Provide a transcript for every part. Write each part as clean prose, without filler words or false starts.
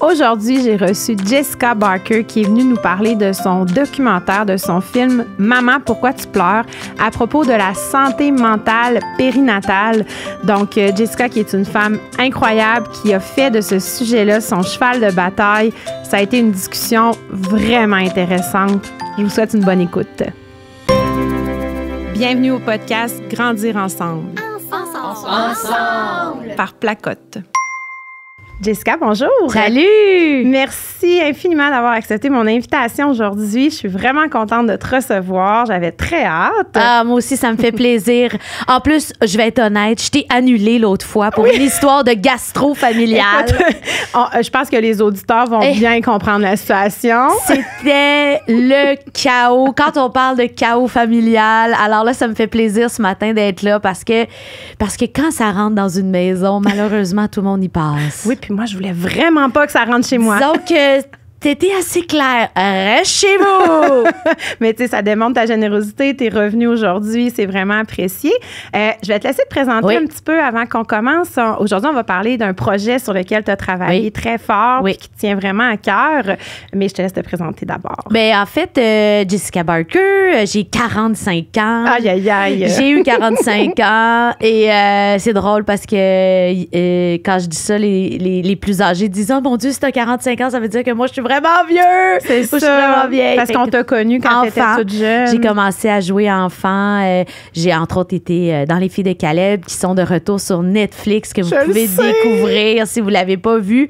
Aujourd'hui, j'ai reçu Jessica Barker qui est venue nous parler de son documentaire, de son film « Maman, pourquoi tu pleures ?» à propos de la santé mentale périnatale. Donc, Jessica qui est une femme incroyable qui a fait de ce sujet-là son cheval de bataille. Ça a été une discussion vraiment intéressante. Je vous souhaite une bonne écoute. Bienvenue au podcast « Grandir ensemble ». Ensemble! Par Placote. Jessica, bonjour. Salut! Merci infiniment d'avoir accepté mon invitation aujourd'hui. Je suis vraiment contente de te recevoir. J'avais très hâte. Ah, moi aussi, ça me fait plaisir. En plus, je vais être honnête, je t'ai annulée l'autre fois pour une histoire de gastro familiale. Je pense que les auditeurs vont bien comprendre la situation. C'était le chaos. Quand on parle de chaos familial, alors là, ça me fait plaisir ce matin d'être là parce que quand ça rentre dans une maison, malheureusement, tout le monde y passe. Oui, puis moi, je voulais vraiment pas que ça rentre chez moi. Donc, t'étais assez claire. Reste chez vous! Mais tu sais, ça démontre ta générosité. T'es revenue aujourd'hui. C'est vraiment apprécié. Je vais te laisser te présenter un petit peu avant qu'on commence. Aujourd'hui, on va parler d'un projet sur lequel tu as travaillé très fort puis qui te tient vraiment à cœur. Mais je te laisse te présenter d'abord. Bien, en fait, Jessica Barker, j'ai 45 ans. Aïe, aïe, aïe. J'ai eu 45 ans et c'est drôle parce que quand je dis ça, les plus âgés disent « Oh mon Dieu, si t'as 45 ans, ça veut dire que moi, je suis vraiment vieux! » C'est ça. Je suis vraiment vieille. Parce qu'on t'a connue quand t'étais toute jeune. J'ai commencé à jouer enfant. J'ai entre autres été dans Les Filles de Caleb qui sont de retour sur Netflix que vous pouvez découvrir si vous l'avez pas vu.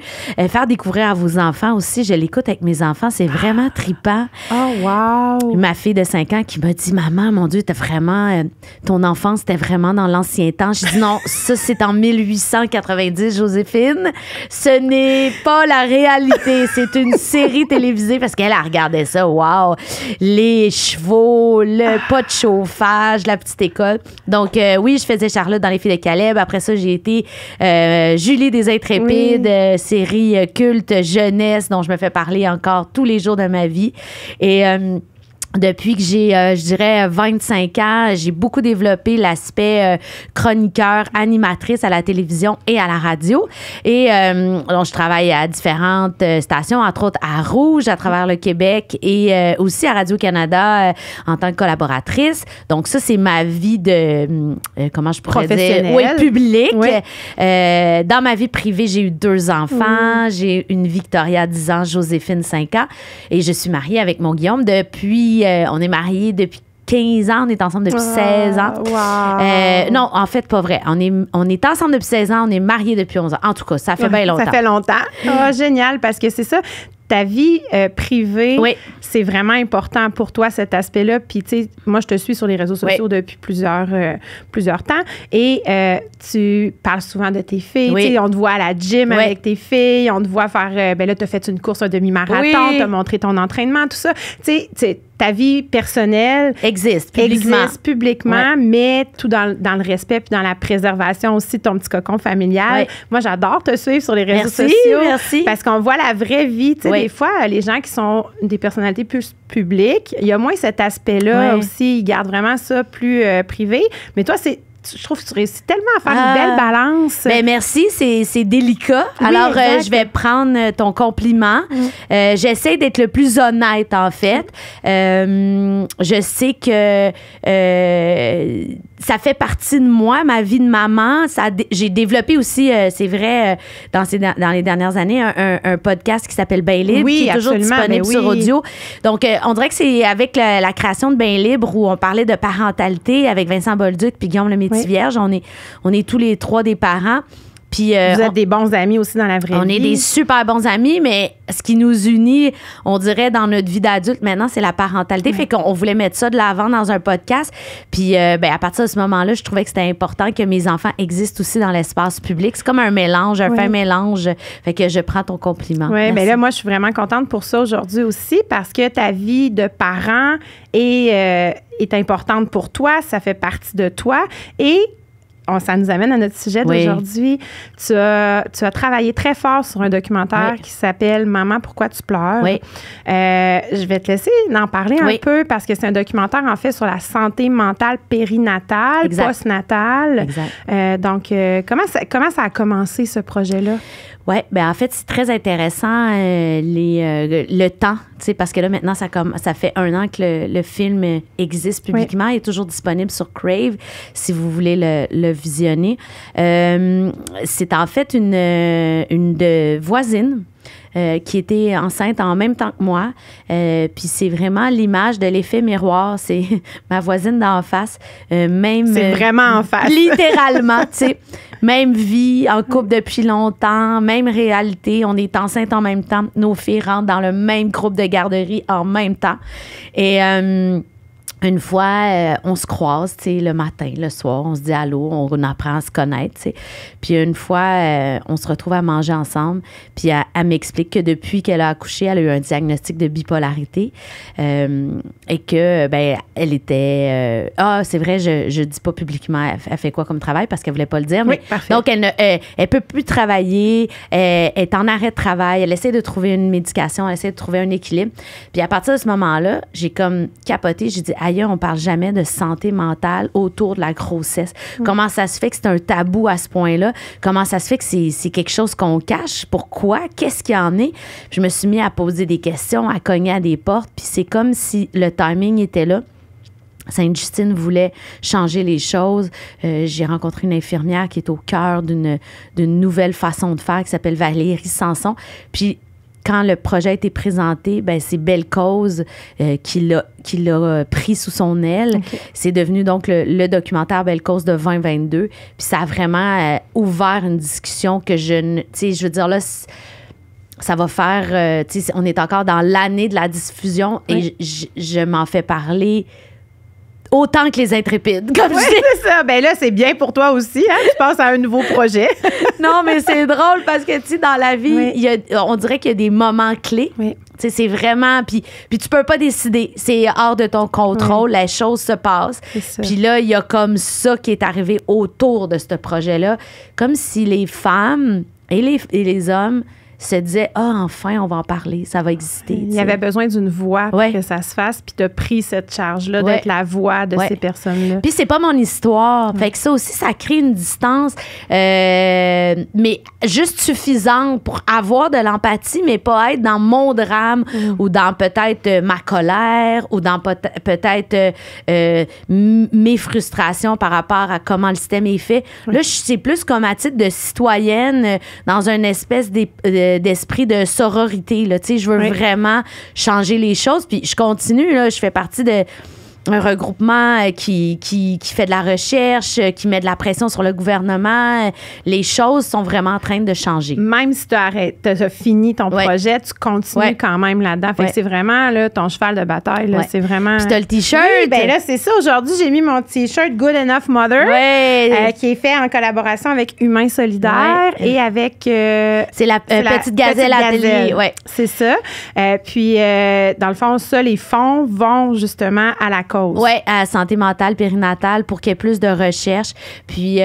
Faire découvrir à vos enfants aussi. Je l'écoute avec mes enfants. C'est vraiment trippant. Oh, wow! Ma fille de 5 ans qui m'a dit « Maman, mon Dieu, t'as vraiment... ton enfance, c'était vraiment dans l'ancien temps. » Je dis « Non, ça, c'est en 1890, Joséphine. Ce n'est pas la réalité. C'est une série télévisée parce qu'elle regardait ça. Wow! Les chevaux, le pas de chauffage, la petite école. Donc, oui, je faisais Charlotte dans Les Filles de Caleb. Après ça, j'ai été Julie des Intrépides, série culte jeunesse dont je me fais parler encore tous les jours de ma vie. Et... depuis que j'ai, je dirais, 25 ans, j'ai beaucoup développé l'aspect chroniqueur, animatrice à la télévision et à la radio. Et donc, je travaille à différentes stations, entre autres à Rouge, à travers le Québec et aussi à Radio-Canada en tant que collaboratrice. Donc, ça, c'est ma vie de, comment je pourrais dire? Oui, publique. Oui. Dans ma vie privée, j'ai eu 2 enfants. J'ai une Victoria, 10 ans, Joséphine, 5 ans. Et je suis mariée avec mon Guillaume depuis... on est mariés depuis 15 ans, on est ensemble depuis 16 ans. Wow. Non, en fait, pas vrai. On est ensemble depuis 16 ans, on est mariés depuis 11 ans. En tout cas, ça fait bien longtemps. Ça fait longtemps. Oh, génial, parce que c'est ça. Ta vie privée, c'est vraiment important pour toi, cet aspect-là. Puis, tu sais, moi, je te suis sur les réseaux sociaux depuis plusieurs temps. Et tu parles souvent de tes filles. Tu sais, on te voit à la gym avec tes filles. On te voit faire... ben là, tu as fait une course, un demi-marathon. Tu as montré ton entraînement, tout ça. Tu sais, ta vie personnelle existe publiquement, mais tout dans le respect puis dans la préservation aussi de ton petit cocon familial. Moi, j'adore te suivre sur les réseaux sociaux. Merci. Parce qu'on voit la vraie vie. Tu sais, des fois, les gens qui sont des personnalités plus publiques, il y a moins cet aspect-là aussi. Ils gardent vraiment ça plus privé. Mais toi, je trouve que tu réussis tellement à faire une belle balance. Ben merci, c'est délicat. Oui, alors, je vais prendre ton compliment. J'essaie d'être le plus honnête, en fait. Je sais que ça fait partie de moi, ma vie de maman. J'ai développé aussi, c'est vrai, dans les dernières années, un podcast qui s'appelle Bain Libre, qui est toujours disponible sur audio. Donc, on dirait que c'est avec la création de Bain Libre où on parlait de parentalité avec Vincent Bolduc puis Guillaume Lemaitre-Vierge. On est tous les 3 des parents. Puis, vous êtes des bons amis aussi dans la vraie vie. On est des super bons amis, mais ce qui nous unit, on dirait, dans notre vie d'adulte maintenant, c'est la parentalité. Fait qu'on voulait mettre ça de l'avant dans un podcast. Puis, à partir de ce moment-là, je trouvais que c'était important que mes enfants existent aussi dans l'espace public. C'est comme un mélange, un fin mélange. Fait que je prends ton compliment. Oui, bien là, moi, je suis vraiment contente pour ça aujourd'hui aussi parce que ta vie de parent est importante pour toi. Ça fait partie de toi. Et ça nous amène à notre sujet d'aujourd'hui. Tu as travaillé très fort sur un documentaire qui s'appelle « Maman, pourquoi tu pleures? » Oui. Je vais te laisser en parler un peu parce que c'est un documentaire, en fait, sur la santé mentale périnatale, postnatale. Exact. Donc, comment ça a commencé, ce projet-là? Oui, bien, en fait, c'est très intéressant le temps, tu sais, parce que là, maintenant, ça fait 1 an que le film existe publiquement. Il est toujours disponible sur Crave, si vous voulez le visionner. C'est en fait une voisine qui était enceinte en même temps que moi. Puis c'est vraiment l'image de l'effet miroir. C'est ma voisine d'en face. C'est vraiment en face. Littéralement, tu sais. Même vie, en couple depuis longtemps, même réalité. On est enceinte en même temps. Nos filles rentrent dans le même groupe de garderie en même temps. Et une fois, on se croise, tu sais, le matin, le soir, on se dit allô, on apprend à se connaître, tu sais. Puis une fois, on se retrouve à manger ensemble, puis elle m'explique que depuis qu'elle a accouché, elle a eu un diagnostic de bipolarité et que, ben, elle était... c'est vrai, je dis pas publiquement, elle fait quoi comme travail parce qu'elle voulait pas le dire. Mais, donc, elle peut plus travailler, elle est en arrêt de travail, elle essaie de trouver une médication, elle essaie de trouver un équilibre. Puis à partir de ce moment-là, j'ai comme capoté, j'ai dit, on parle jamais de santé mentale autour de la grossesse. Comment ça se fait que c'est un tabou à ce point-là? Comment ça se fait que c'est quelque chose qu'on cache? Pourquoi? Qu'est-ce qu'il y en est? Je me suis mis à poser des questions, à cogner à des portes, puis c'est comme si le timing était là. Sainte-Justine voulait changer les choses. J'ai rencontré une infirmière qui est au cœur d'une nouvelle façon de faire qui s'appelle Valérie Sanson. Puis quand le projet a été présenté, ben c'est Belle Cause qui l'a pris sous son aile. Okay. C'est devenu donc le documentaire Belle Cause de 2022. Puis ça a vraiment ouvert une discussion que tu sais, je veux dire là, ça va faire, tu sais, on est encore dans l'année de la diffusion et je m'en fais parler autant que les intrépides. Comme c'est ça. Ben là, c'est bien pour toi aussi. Hein? Tu penses à un nouveau projet. Non, mais c'est drôle parce que, tu sais, dans la vie, on dirait qu'il y a des moments clés. Tu sais, c'est vraiment... Puis tu peux pas décider. C'est hors de ton contrôle. Les choses se passent. Puis là, il y a comme ça qui est arrivé autour de ce projet-là. Comme si les femmes et les hommes se disait enfin on va en parler, ça va exister. Il y avait besoin d'une voix pour que ça se fasse, puis tu as pris cette charge-là d'être la voix de ces personnes-là. Puis c'est pas mon histoire, fait que ça aussi, ça crée une distance, mais juste suffisante pour avoir de l'empathie, mais pas être dans mon drame ou dans peut-être ma colère ou dans peut-être mes frustrations par rapport à comment le système est fait. Là, c'est plus comme à titre de citoyenne dans une espèce d'esprit de sororité. Là. Je veux vraiment changer les choses. Puis je continue. Là, je fais partie d'un regroupement qui fait de la recherche, qui met de la pression sur le gouvernement. Les choses sont vraiment en train de changer. Même si tu as fini ton projet, tu continues quand même là-dedans. Fait que c'est vraiment là, ton cheval de bataille. Là, c'est vraiment... Puis t'as le T-shirt. Oui, ben là, c'est ça. Aujourd'hui, j'ai mis mon T-shirt Good Enough Mother qui est fait en collaboration avec Humains solidaires et avec... c'est la Petite Gazelle à télé. C'est ça. Puis, dans le fond, ça, les fonds vont justement à la cause. Oui, à la santé mentale périnatale pour qu'il y ait plus de recherche. Puis,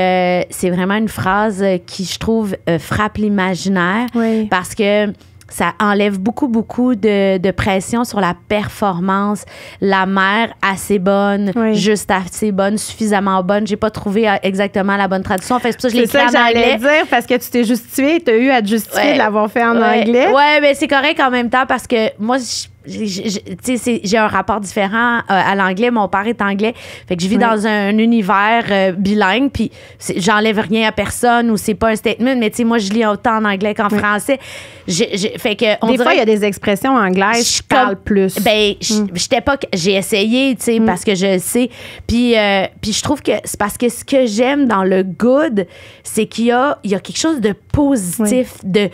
c'est vraiment une phrase qui, je trouve, frappe l'imaginaire parce que ça enlève beaucoup de pression sur la performance. La mère assez bonne, juste assez bonne, suffisamment bonne. J'ai pas trouvé exactement la bonne traduction. En fait, c'est pour ça que je l'ai écrit en anglais. C'est ça que j'allais dire parce que tu t'es justifié, tu as eu à te justifier de l'avoir fait en anglais. Oui, mais c'est correct en même temps parce que moi, j'ai un rapport différent à l'anglais. Mon père est anglais. Fait que je vis dans un univers bilingue, puis j'enlève rien à personne ou c'est pas un statement, mais tu sais, moi, je lis autant en anglais qu'en français. Fait que des fois, il y a des expressions anglaises, je parle plus. Ben, j'étais pas... J'ai essayé, tu sais, parce que je sais. Puis je trouve que c'est parce que ce que j'aime dans le good, c'est qu'il y a quelque chose de positif, de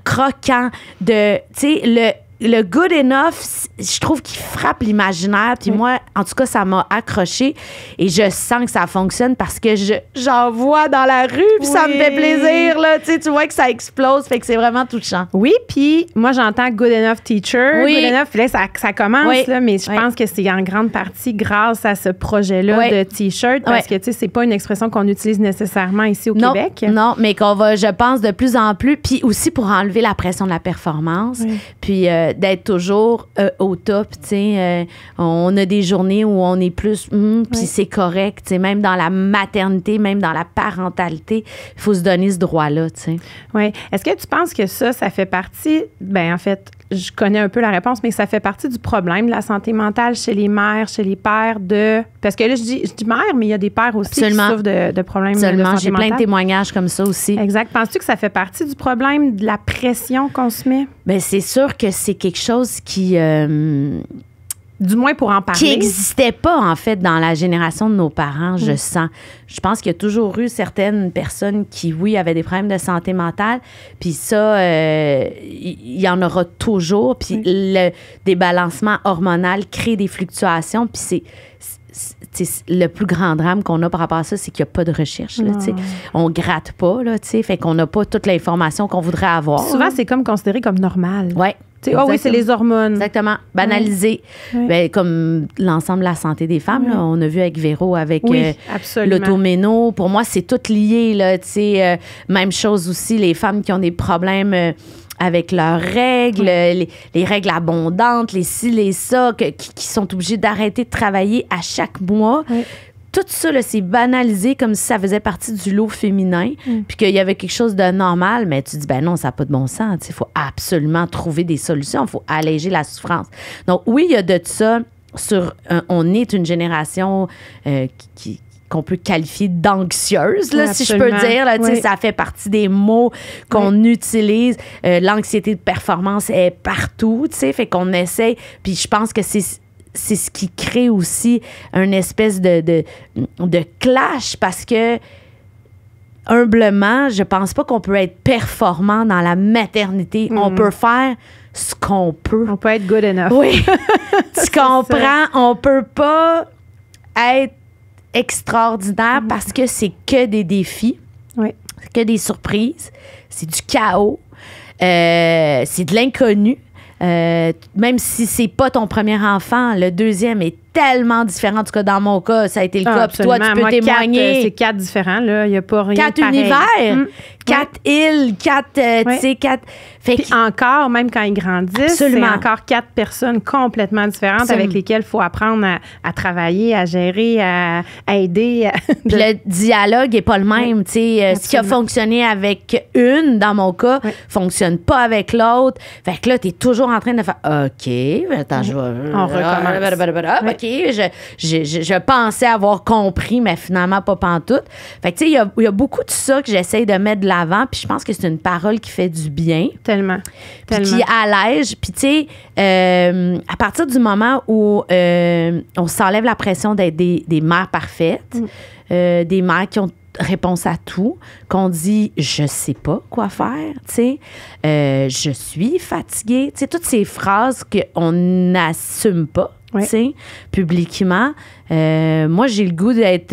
croquant, de... Tu sais, le good enough, je trouve qu'il frappe l'imaginaire. Puis moi, en tout cas, ça m'a accroché et je sens que ça fonctionne parce que j'en vois dans la rue puis ça me fait plaisir. Là. Tu vois que ça explose, fait que c'est vraiment touchant. Oui, puis moi, j'entends good enough teacher, good enough, là, ça commence, là, mais je pense que c'est en grande partie grâce à ce projet-là de T-shirt parce que, tu sais, c'est pas une expression qu'on utilise nécessairement ici au Québec. Non, mais qu'on va, je pense, de plus en plus, puis aussi pour enlever la pression de la performance, puis d'être toujours au top, tu sais. On a des journées où on est plus, puis c'est correct, tu sais, même dans la maternité, même dans la parentalité, il faut se donner ce droit-là, tu sais. Oui. Est-ce que tu penses que ça fait partie, en fait, je connais un peu la réponse, mais ça fait partie du problème de la santé mentale chez les mères, chez les pères parce que là, je dis mère, mais il y a des pères aussi qui souffrent de problèmes de santé mentale. J'ai plein de témoignages comme ça aussi. Exact. Penses-tu que ça fait partie du problème de la pression qu'on se met? Bien, c'est sûr que c'est quelque chose qui... du moins pour en parler. Qui n'existait pas, en fait, dans la génération de nos parents, je sens. Je pense qu'il y a toujours eu certaines personnes qui, oui, avaient des problèmes de santé mentale. Puis ça, il y en aura toujours. Puis le débalancement hormonal crée des fluctuations. Puis c'est le plus grand drame qu'on a par rapport à ça, c'est qu'il n'y a pas de recherche. Là, on gratte pas, là, fait qu'on n'a pas toute l'information qu'on voudrait avoir. Souvent, c'est comme considéré comme normal. Oui. Oui, c'est les hormones. Exactement. Banalisé. Comme l'ensemble de la santé des femmes. Là, on a vu avec Véro, avec l'automéno. Pour moi, c'est tout lié. Là, même chose aussi, les femmes qui ont des problèmes avec leurs règles, les règles abondantes, les ci, les ça, qui sont obligées d'arrêter de travailler à chaque mois. Tout ça, là, c'est banalisé comme si ça faisait partie du lot féminin, puis qu'il y avait quelque chose de normal, mais tu dis, non, ça n'a pas de bon sens. Il faut absolument trouver des solutions, il faut alléger la souffrance. Donc, oui, il y a de ça. On est une génération qu'on peut qualifier d'anxieuse, là, si je peux dire. Là, ça fait partie des mots qu'on utilise. L'anxiété de performance est partout, fait qu'on essaie. Puis je pense que c'est ce qui crée aussi une espèce de clash parce que, humblement, je pense pas qu'on peut être performant dans la maternité. On peut faire ce qu'on peut. On peut être good enough. Oui. Tu comprends? On peut pas être extraordinaire parce que c'est que des défis. C'est que des surprises. C'est du chaos. C'est de l'inconnu. Même si c'est pas ton premier enfant, le deuxième est tellement différent. En tout cas, dans mon cas, ça a été le cas. Puis toi, tu peux témoigner. C'est 4 différents, là. Il n'y a pas rien 4 pareil. univers, 4 îles, 4, tu sais, 4... Puis encore, même quand ils grandissent, c'est encore 4 personnes complètement différentes avec lesquelles il faut apprendre à travailler, à gérer, à aider. Puis le dialogue n'est pas le même. Tu sais, ce qui a fonctionné avec une, dans mon cas, fonctionne pas avec l'autre. Fait que là, tu es toujours en train de faire OK, attends, je vais... On recommence. OK, je pensais avoir compris, mais finalement pas pantoute. Fait que tu sais, il y a beaucoup de ça que j'essaye de mettre de l'avant, puis je pense que c'est une parole qui fait du bien. Tellement. Puis qui allège. Puis tu sais, à partir du moment où on s'enlève la pression d'être des mères parfaites, des mères qui ont réponse à tout, qu'on dit je sais pas quoi faire, tu sais, je suis fatiguée, tu sais, toutes ces phrases qu'on n'assume pas, tu sais, publiquement. Moi, j'ai le goût d'être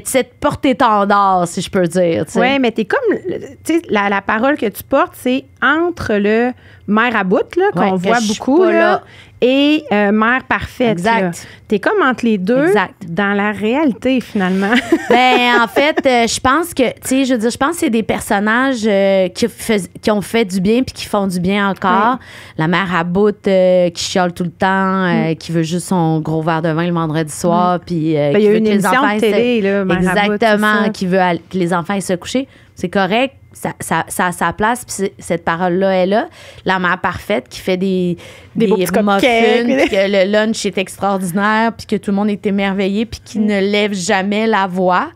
cette porte-étendard, si je peux dire. Oui, mais t'es comme, tu sais, la parole que tu portes, c'est entre le mère à bout, là, qu'on voit beaucoup, là, et mère parfaite. Exact. T'es comme entre les deux dans la réalité, finalement. En fait, je pense que, tu sais, je veux dire, je pense que c'est des personnages qui ont fait du bien puis qui font du bien encore. La mère à bout qui chiale tout le temps, qui veut juste son gros verre de vin le vendredi soir, puis il y a une émission de télé, là, mère à bout, exactement, qui veut que les enfants aillent se coucher. C'est correct. Ça a sa place, puis cette parole-là est là. La mère parfaite qui fait des muffins, puis que le lunch est extraordinaire, puis que tout le monde est émerveillé, puis qui ne lève jamais la voix.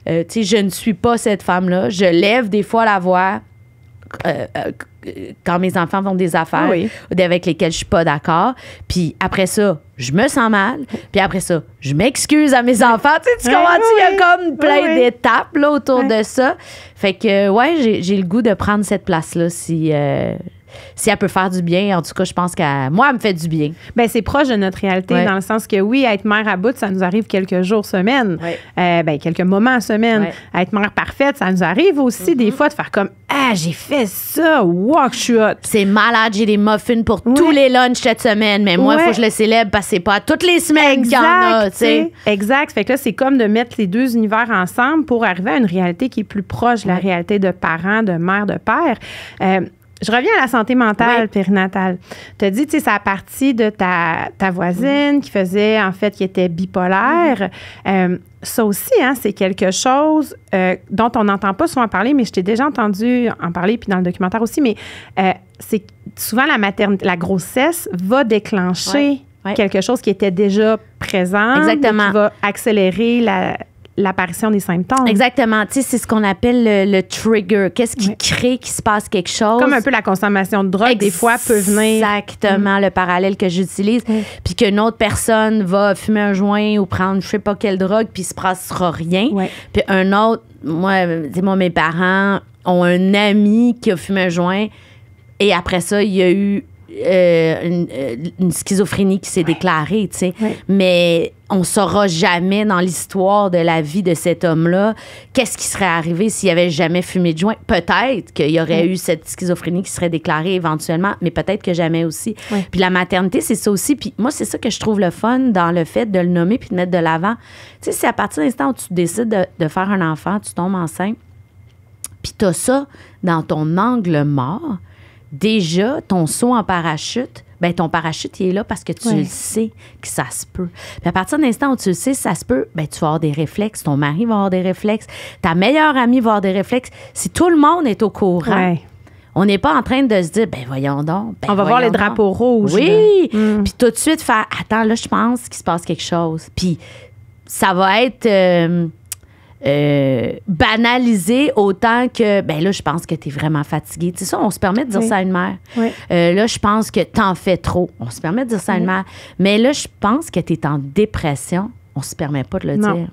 Tu sais, je ne suis pas cette femme-là. Je lève des fois la voix quand mes enfants font des affaires avec lesquelles je suis pas d'accord. Puis après ça, je me sens mal. Puis après ça, je m'excuse à mes enfants. Tu comprends? Il y a comme plein d'étapes là, autour de ça. Fait que, j'ai le goût de prendre cette place-là si si elle peut faire du bien, en tout cas, je pense moi, elle me fait du bien. Bien, c'est proche de notre réalité dans le sens que, oui, être mère à bout, ça nous arrive quelques jours, semaines. Quelques moments, semaines. Être mère parfaite, ça nous arrive aussi des fois de faire comme, j'ai fait ça, wow, je suis hot. C'est malade, j'ai des muffins pour tous les lunchs cette semaine, mais moi, il faut que je le célèbre parce que c'est pas toutes les semaines qu'il y en a, tu sais. Exact. Fait que là, c'est comme de mettre les deux univers ensemble pour arriver à une réalité qui est plus proche de la réalité de parents, de mère, de père. Je reviens à la santé mentale périnatale. Tu as dit, tu sais, ça a parti de ta voisine qui faisait, en fait, qui était bipolaire. Ça aussi, c'est quelque chose dont on n'entend pas souvent parler, mais je t'ai déjà entendu en parler, puis dans le documentaire aussi, mais c'est souvent la grossesse va déclencher quelque chose qui était déjà présent. Exactement. Qui va accélérer l'apparition des symptômes. Exactement. Tu sais, c'est ce qu'on appelle le trigger. Qu'est-ce qui crée qu'il se passe quelque chose? Comme un peu la consommation de drogue, des fois, peut venir. Exactement, le parallèle que j'utilise. Puis qu'une autre personne va fumer un joint ou prendre je sais pas quelle drogue, puis il se passera rien. Puis un autre, moi, mes parents ont un ami qui a fumé un joint et après ça, il y a eu une schizophrénie qui s'est déclarée, tu sais. Mais on saura jamais dans l'histoire de la vie de cet homme-là qu'est-ce qui serait arrivé s'il avait jamais fumé de joint. Peut-être qu'il y aurait eu cette schizophrénie qui serait déclarée éventuellement, mais peut-être que jamais aussi. Puis la maternité, c'est ça aussi. Puis moi, c'est ça que je trouve le fun dans le fait de le nommer puis de mettre de l'avant. Tu sais, c'est à partir de l'instant où tu décides de faire un enfant, tu tombes enceinte, puis tu as ça dans ton angle mort. Déjà, ton saut en parachute, ton parachute, il est là parce que tu le sais que ça se peut. Puis à partir de l'instant où tu le sais, ça se peut, tu vas avoir des réflexes, ton mari va avoir des réflexes, ta meilleure amie va avoir des réflexes. Si tout le monde est au courant, on n'est pas en train de se dire, voyons donc. On va voir les drapeaux rouges. Oui. Puis tout de suite faire, attends, là, je pense qu'il se passe quelque chose. Puis ça va être... banaliser autant que là je pense que tu es vraiment fatiguée. Tu sais ça, on se permet de dire ça à une mère. Là je pense que t'en fais trop. On se permet de dire ça à une mère. Mais là je pense que tu es en dépression. On se permet pas de le dire.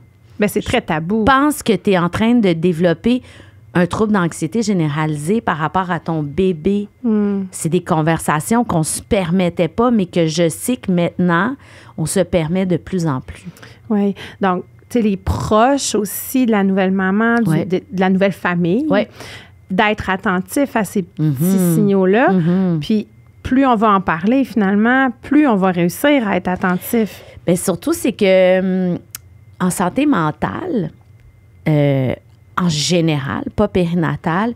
C'est très tabou. Je pense que tu es en train de développer un trouble d'anxiété généralisé par rapport à ton bébé. C'est des conversations qu'on se permettait pas, mais que je sais que maintenant on se permet de plus en plus. Oui. Donc les proches aussi de la nouvelle maman, de la nouvelle famille, d'être attentif à ces petits signaux-là. Puis, plus on va en parler, finalement, plus on va réussir à être attentif. Bien, surtout, c'est que en santé mentale, en général, pas périnatale,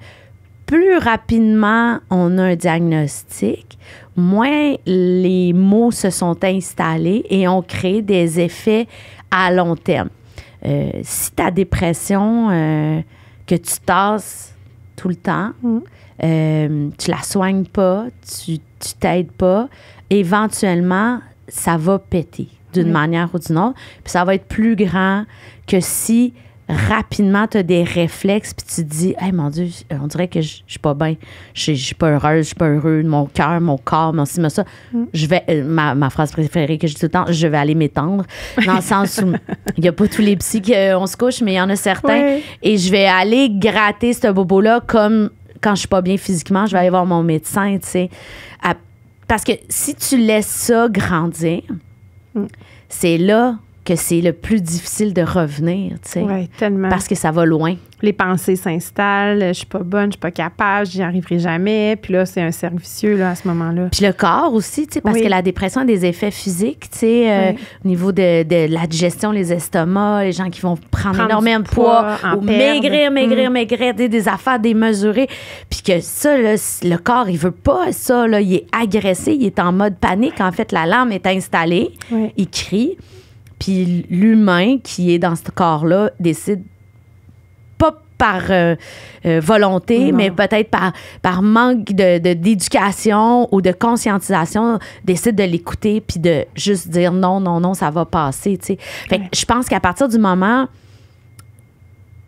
plus rapidement on a un diagnostic, moins les mots se sont installés et ont créé des effets à long terme. Si ta dépression, que tu tasses tout le temps, tu la soignes pas, tu t'aides pas, éventuellement, ça va péter d'une manière ou d'une autre. Puis ça va être plus grand que si rapidement tu as des réflexes puis tu te dis « Hey, mon Dieu, on dirait que je suis pas bien. Je suis pas heureuse, je suis pas heureux. Mon cœur, mon corps, mon ci, mon ça. » Je vais, ma phrase préférée que je dis tout le temps, je vais aller m'étendre. Dans le sens où il n'y a pas tous les psys qu'on se couche, mais il y en a certains. Et je vais aller gratter ce bobo-là comme quand je suis pas bien physiquement, je vais aller voir mon médecin, tu sais. Parce que si tu laisses ça grandir, c'est là que c'est le plus difficile de revenir, tu sais. Oui, tellement. Parce que ça va loin. Les pensées s'installent, je suis pas bonne, je suis pas capable, j'y arriverai jamais. Puis là, c'est un cercle vicieux, là, à ce moment-là. Puis le corps aussi, tu sais, parce que la dépression a des effets physiques, tu sais, au niveau de la digestion, les estomacs, les gens qui vont prendre énormément de poids ou maigrir, des affaires démesurées. Puis que ça, là, le corps, il veut pas ça, là. Il est agressé, il est en mode panique. En fait, l'alarme est installée, il crie. Puis l'humain qui est dans ce corps-là décide, pas par volonté, mais peut-être par manque d'éducation ou de conscientisation, décide de l'écouter puis de juste dire non, ça va passer, tu sais. Fait que je pense qu'à partir du moment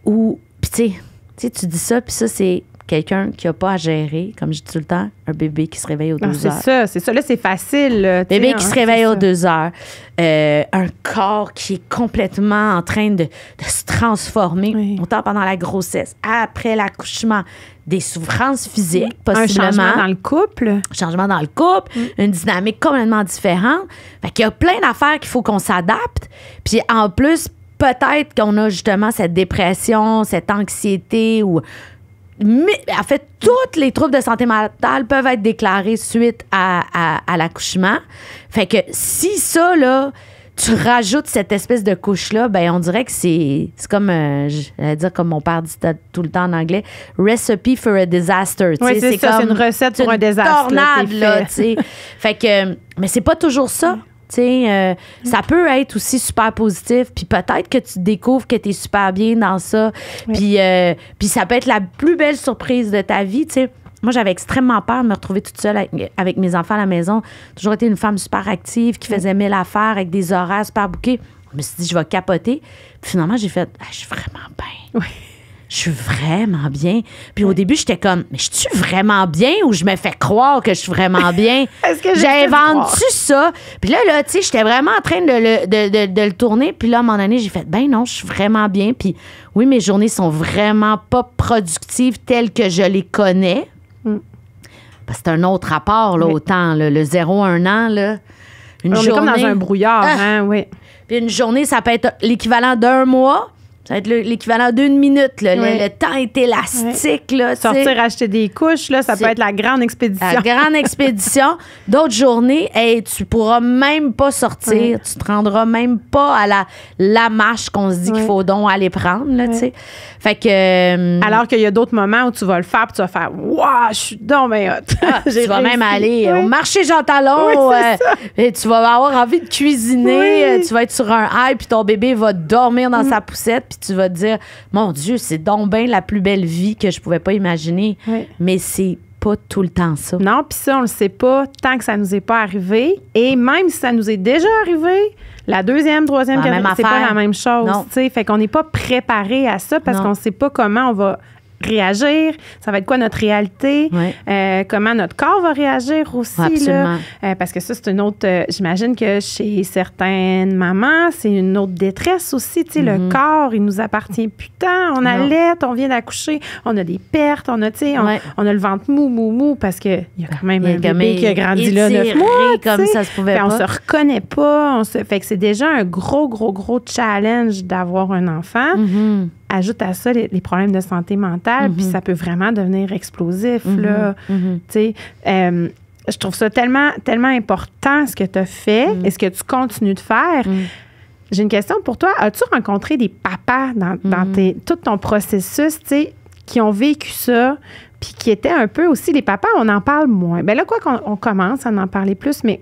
où, puis tu sais, tu dis ça, puis ça, c'est quelqu'un qui n'a pas à gérer, comme je dis tout le temps, un bébé qui se réveille aux 2 heures. C'est ça. Là, c'est facile. Bébé qui se réveille aux 2 heures. Un corps qui est complètement en train de se transformer, autant pendant la grossesse, après l'accouchement, des souffrances physiques, possiblement. Un changement dans le couple. Changement dans le couple, une dynamique complètement différente. Fait qu'il y a plein d'affaires qu'il faut qu'on s'adapte. Puis en plus, peut-être qu'on a justement cette dépression, cette anxiété ou... Mais, en fait, tous les troubles de santé mentale peuvent être déclarés suite à l'accouchement. Fait que si ça, là, tu rajoutes cette espèce de couche-là, ben on dirait que c'est comme, j'allais dire comme mon père dit tout le temps en anglais, recipe for a disaster. Oui, c'est ça, c'est une recette pour un désastre. Tornade, là, tu sais. Fait que, mais c'est pas toujours ça. Ça peut être aussi super positif, puis peut-être que tu découvres que tu es super bien dans ça, puis ça peut être la plus belle surprise de ta vie, tu sais. Moi, j'avais extrêmement peur de me retrouver toute seule avec mes enfants à la maison. J'ai toujours été une femme super active qui faisait 1000 affaires avec des horaires super bouqués. Je me suis dit, je vais capoter. Puis finalement, j'ai fait, je suis vraiment bien. Oui. Je suis vraiment bien. Puis au début, j'étais comme, mais je suis vraiment bien ou je me fais croire que je suis vraiment bien? Est-ce que j'invente-tu ça? Puis là, tu sais, j'étais vraiment en train de le tourner. Puis là, à un moment donné, j'ai fait, ben non, je suis vraiment bien. Puis oui, mes journées sont vraiment pas productives telles que je les connais. Parce que c'est un autre rapport, là, au temps. Là, le 0-1 an, là. On est comme dans un brouillard, hein, oui. Puis une journée, ça peut être l'équivalent d'1 mois. Ça va être l'équivalent d'1 minute. Là. Le temps est élastique. Là, sortir acheter des couches, là, ça peut être la grande expédition. La grande expédition. D'autres journées, tu pourras même pas sortir. Tu te rendras même pas à la marche qu'on se dit qu'il faut donc aller prendre. Là, fait que, alors qu'il y a d'autres moments où tu vas le faire et tu vas faire « Wow, je suis donc bien hot! » Tu vas même aller au marché Jean Talon. Et tu vas avoir envie de cuisiner. Tu vas être sur un high puis ton bébé va dormir dans sa poussette puis tu vas te dire, mon Dieu, c'est donc bien la plus belle vie que je pouvais pas imaginer. Mais c'est pas tout le temps ça. Non, puis ça, on le sait pas tant que ça nous est pas arrivé. Et même si ça nous est déjà arrivé, la deuxième, troisième, c'est pas la même chose. Fait qu'on n'est pas préparé à ça parce qu'on sait pas comment on va réagir, ça va être quoi notre réalité, comment notre corps va réagir aussi. Là, parce que ça, c'est une autre... j'imagine que chez certaines mamans, c'est une autre détresse aussi. Le corps, il nous appartient plus tant. On allait, on vient d'accoucher, on a des pertes, on a le ventre mou, parce qu'il y a quand même un bébé qui a grandi là 9 mois. Comme ça se pouvait pas. On se reconnaît pas. Fait que c'est déjà un gros challenge d'avoir un enfant. Ajoute à ça les problèmes de santé mentale, puis ça peut vraiment devenir explosif. Là. Je trouve ça tellement important ce que tu as fait et ce que tu continues de faire. J'ai une question pour toi. As-tu rencontré des papas dans tout ton processus qui ont vécu ça, puis qui étaient un peu aussi les papas, on en parle moins. Bien là, quoi qu'on commence à en parler plus, mais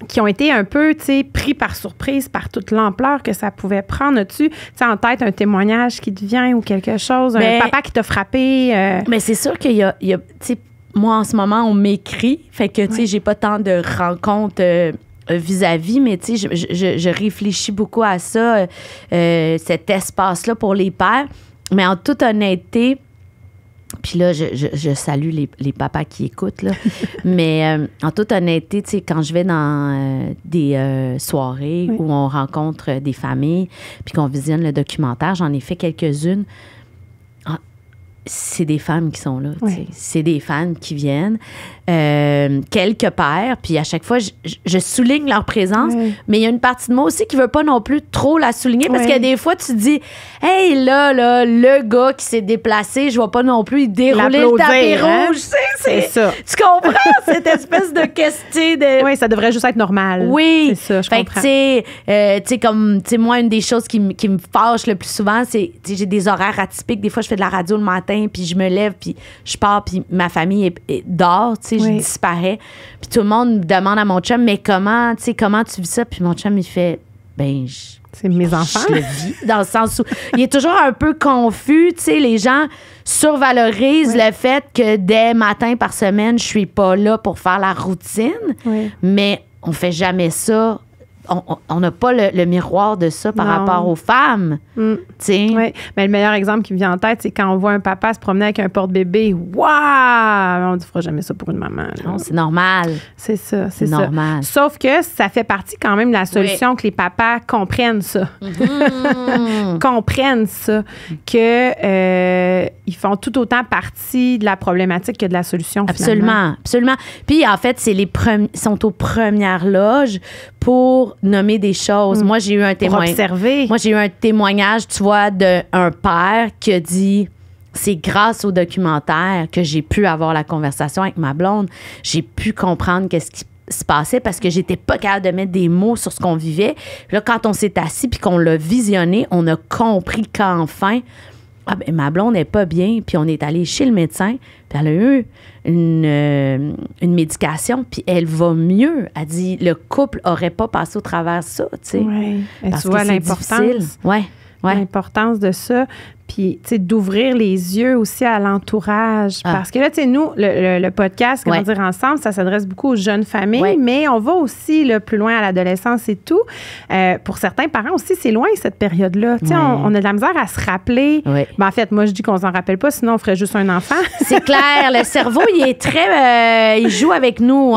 qui ont été un peu, pris par surprise par toute l'ampleur que ça pouvait prendre. As-tu en tête un témoignage qui te vient ou quelque chose, un papa qui t'a frappé? Mais c'est sûr qu'il y a moi, en ce moment, on m'écrit, fait que, j'ai pas tant de rencontres vis-à-vis, mais, je réfléchis beaucoup à ça, cet espace-là pour les pères. Mais en toute honnêteté, puis là, je salue les papas qui écoutent, là. Mais en toute honnêteté, quand je vais dans des soirées où on rencontre des familles puis qu'on visionne le documentaire, j'en ai fait quelques-unes. C'est des femmes qui sont là. C'est des femmes qui viennent. Quelques pères, puis à chaque fois, je souligne leur présence, mais il y a une partie de moi aussi qui veut pas non plus trop la souligner parce que des fois, tu te dis, hey, là, le gars qui s'est déplacé, je vais pas non plus dérouler le tapis rouge. C'est ça. Tu comprends cette espèce de question de... Oui, ça devrait juste être normal. Oui. C'est ça, je comprends. Tu sais, comme, moi, une des choses qui me fâche le plus souvent, c'est, j'ai des horaires atypiques. Des fois, je fais de la radio le matin, puis je me lève, puis je pars, puis ma famille dort, tu sais, je disparais. Puis tout le monde me demande à mon chum, mais comment tu vis ça? Puis mon chum, il fait, c'est mes enfants. Je le vis, dans le sens où il est toujours un peu confus. Tu sais, les gens survalorisent le fait que des matins par semaine, je suis pas là pour faire la routine. Mais on fait jamais ça on n'a pas le miroir de ça par rapport aux femmes. Oui. Mais le meilleur exemple qui me vient en tête, c'est quand on voit un papa se promener avec un porte-bébé. Waouh! On ne fera jamais ça pour une maman. Là. Non, c'est normal. C'est ça, c'est normal. Sauf que ça fait partie quand même de la solution que les papas comprennent ça. Comprennent ça. Ils font tout autant partie de la problématique que de la solution, finalement. Absolument. Puis, en fait, ils sont aux premières loges pour nommer des choses. Moi, j'ai eu un témoignage. Observer. Moi, j'ai eu un témoignage, tu vois, d'un père qui a dit... C'est grâce au documentaire que j'ai pu avoir la conversation avec ma blonde. J'ai pu comprendre qu'est-ce qui se passait parce que j'étais pas capable de mettre des mots sur ce qu'on vivait. Puis là, quand on s'est assis puis qu'on l'a visionné, on a compris qu'enfin, ma blonde n'est pas bien. Puis on est allé chez le médecin. Puis elle a eu une médication. Puis elle va mieux. Elle dit, le couple aurait pas passé au travers ça, tu sais. Oui. Parce tu vois que c'est l'importance. difficile. Ouais. L'importance de ça. Puis, tu sais, d'ouvrir les yeux aussi à l'entourage. Parce que là, tu sais, nous, le podcast, Grandir ensemble, ça s'adresse beaucoup aux jeunes familles, mais on va aussi là, plus loin à l'adolescence et tout. Pour certains parents aussi, c'est loin cette période-là. Tu sais, on a de la misère à se rappeler. Ben, en fait, moi, je dis qu'on s'en rappelle pas, sinon on ferait juste un enfant. C'est clair. Le cerveau, il est très... il joue avec nous,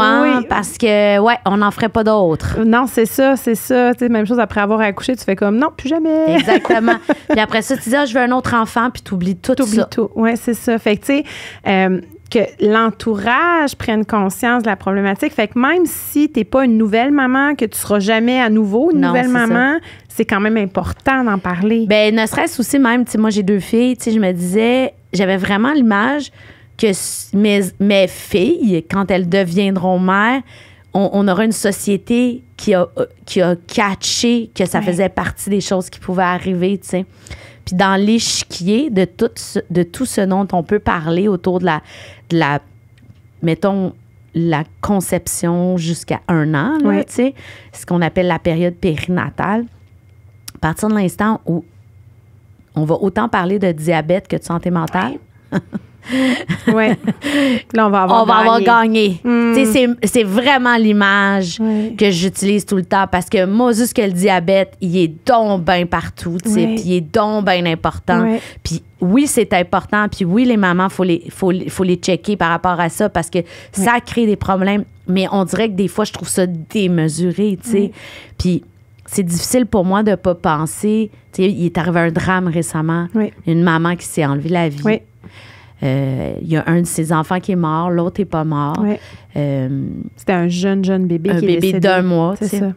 parce que, on n'en ferait pas d'autres. Non, c'est ça. Tu sais, même chose après avoir accouché, tu fais comme, non, plus jamais. Exactement. Puis après ça, tu dis, je veux un autre enfant, puis t'oublies tout ça. Oui, c'est ça. Fait que, tu sais, que l'entourage prenne conscience de la problématique. Fait que même si t'es pas une nouvelle maman, que tu seras jamais à nouveau une nouvelle maman, c'est quand même important d'en parler. Ben, ne serait-ce aussi même, tu sais, moi, j'ai 2 filles, tu sais, je me disais, j'avais vraiment l'image que mes filles, quand elles deviendront mères, on aura une société qui a catché que ça faisait partie des choses qui pouvaient arriver, tu sais. Puis dans l'échiquier de tout ce dont on peut parler autour de la mettons, la conception jusqu'à 1 an, tu sais, ce qu'on appelle la période périnatale, à partir de l'instant où on va autant parler de diabète que de santé mentale. Oui. Là, on va avoir gagné. C'est vraiment l'image que j'utilise tout le temps parce que moi, juste que le diabète, il est donc bien partout, tu sais, puis il est donc bien important. Puis oui, c'est important, puis oui, les mamans, faut les checker par rapport à ça parce que ça crée des problèmes. Mais on dirait que des fois, je trouve ça démesuré, tu sais. Puis c'est difficile pour moi de ne pas penser. Tu sais, il est arrivé un drame récemment. Une maman qui s'est enlevée la vie. Il y a un de ses enfants qui est mort, l'autre n'est pas mort. C'était un jeune bébé qui est bébé décédé. d'1 mois. C'est ça.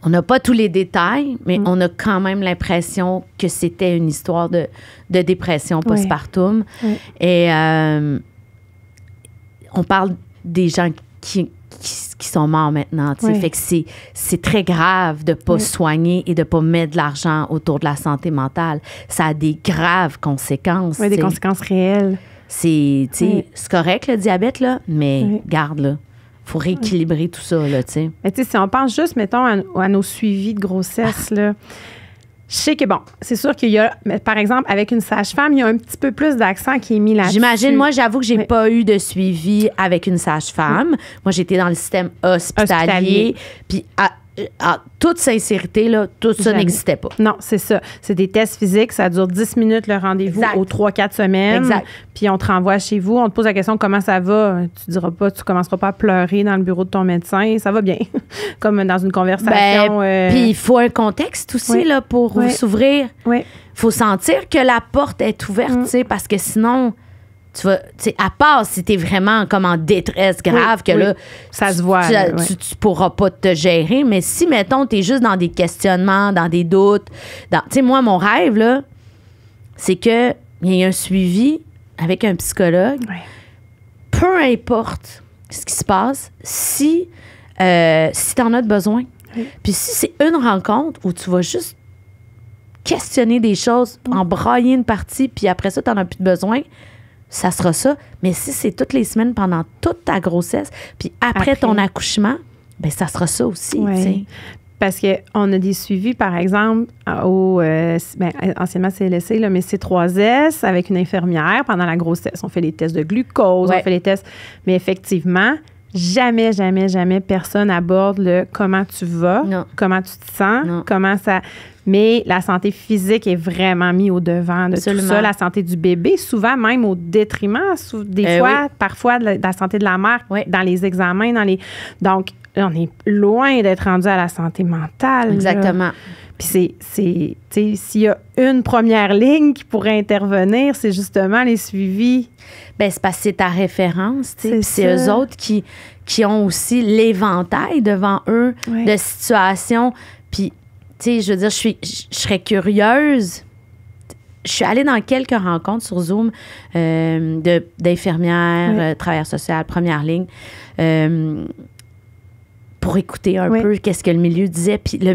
On n'a pas tous les détails, mais on a quand même l'impression que c'était une histoire de dépression postpartum. Et on parle des gens qui sont morts maintenant. Fait que c'est très grave de ne pas soigner et de ne pas mettre de l'argent autour de la santé mentale. Ça a des graves conséquences. Oui, des conséquences réelles. C'est correct, le diabète, là, mais garde, là. Il faut rééquilibrer tout ça, là, tu sais. Mais tu sais, si on pense juste, mettons, à nos suivis de grossesse, là, je sais que, bon, c'est sûr qu'il y a, par exemple, avec une sage-femme, il y a un petit peu plus d'accent qui est mis là-dessus. J'imagine, moi, j'avoue que j'ai pas eu de suivi avec une sage-femme. Moi, j'étais dans le système hospitalier. Puis, en toute sincérité, là, tout ça n'existait pas. Non, c'est ça. C'est des tests physiques. Ça dure 10 minutes le rendez-vous aux 3-4 semaines. Exact. Puis on te renvoie chez vous. On te pose la question comment ça va. Tu commenceras pas à pleurer dans le bureau de ton médecin. Ça va bien. Comme dans une conversation. Puis il faut un contexte aussi là, pour s'ouvrir. Il faut sentir que la porte est ouverte, tu sais, parce que sinon... Tu vas, à part si t'es vraiment comme en détresse grave, que là, ça se voit. Tu pourras pas te gérer. Mais si, mettons, t'es juste dans des questionnements, dans des doutes, tu sais, moi, mon rêve, là, c'est qu'il y ait un suivi avec un psychologue. Peu importe ce qui se passe, si t'en as besoin. Puis si c'est une rencontre où tu vas juste questionner des choses, embrayer une partie, puis après ça, t'en as plus de besoin, ça sera ça. Mais si c'est toutes les semaines pendant toute ta grossesse, puis après ton accouchement, ben ça sera ça aussi. Parce qu'on a des suivis, par exemple, anciennement CLSC, là, mais C3S avec une infirmière pendant la grossesse. On fait les tests de glucose, on fait les tests. Mais effectivement, jamais, jamais, jamais personne aborde le comment tu vas, comment tu te sens, comment ça... Mais la santé physique est vraiment mise au devant de tout ça. La santé du bébé, souvent même au détriment, des fois, parfois, de la santé de la mère, dans les examens, Donc, on est loin d'être rendu à la santé mentale. Exactement. Là. Puis tu sais, s'il y a une première ligne qui pourrait intervenir, c'est justement les suivis. Bien, c'est parce que c'est ta référence, tu sais. C'est eux autres qui ont aussi l'éventail devant eux de situations. Puis, tu sais, je veux dire, je serais curieuse. Je suis allée dans quelques rencontres sur Zoom d'infirmières, travailleurs sociaux, première ligne, pour écouter un peu qu'est-ce que le milieu disait. Puis le